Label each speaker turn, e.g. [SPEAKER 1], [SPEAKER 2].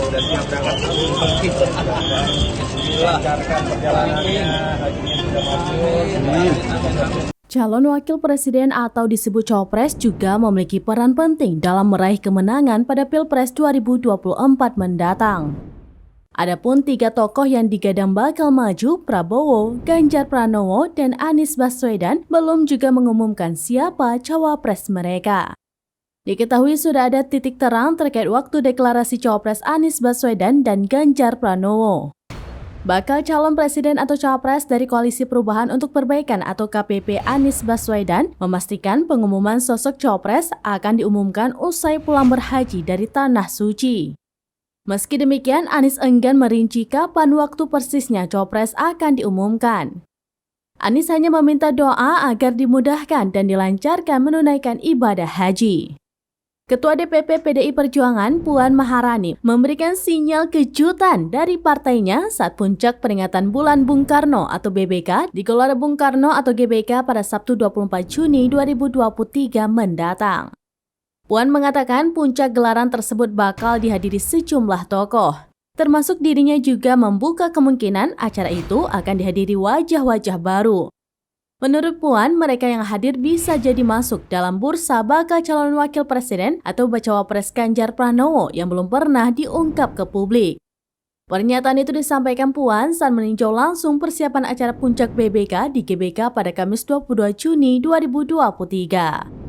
[SPEAKER 1] Sudah siap berangkat lancarkan perjalanannya, hajinya sudah mabrur.
[SPEAKER 2] Calon wakil presiden atau disebut cawapres juga memiliki peran penting dalam meraih kemenangan pada Pilpres 2024 mendatang. Adapun 3 tokoh yang digadang bakal maju, Prabowo, Ganjar Pranowo, dan Anies Baswedan belum juga mengumumkan siapa cawapres mereka. Diketahui sudah ada titik terang terkait waktu deklarasi cawapres Anies Baswedan dan Ganjar Pranowo. Bakal calon presiden atau cawapres dari Koalisi Perubahan untuk Perbaikan atau KPP Anies Baswedan memastikan pengumuman sosok cawapres akan diumumkan usai pulang berhaji dari Tanah Suci. Meski demikian, Anies enggan merinci kapan waktu persisnya cawapres akan diumumkan. Anies hanya meminta doa agar dimudahkan dan dilancarkan menunaikan ibadah haji. Ketua DPP PDI Perjuangan Puan Maharani memberikan sinyal kejutan dari partainya saat puncak peringatan Bulan Bung Karno atau BBK di Gelora Bung Karno atau GBK pada Sabtu 24 Juni 2023 mendatang. Puan mengatakan puncak gelaran tersebut bakal dihadiri sejumlah tokoh, termasuk dirinya juga membuka kemungkinan acara itu akan dihadiri wajah-wajah baru. Menurut Puan, mereka yang hadir bisa jadi masuk dalam bursa bakal calon wakil presiden atau bacawa pres Ganjar Pranowo yang belum pernah diungkap ke publik. Pernyataan itu disampaikan Puan saat meninjau langsung persiapan acara puncak BBK di GBK pada Kamis 22 Juni 2023.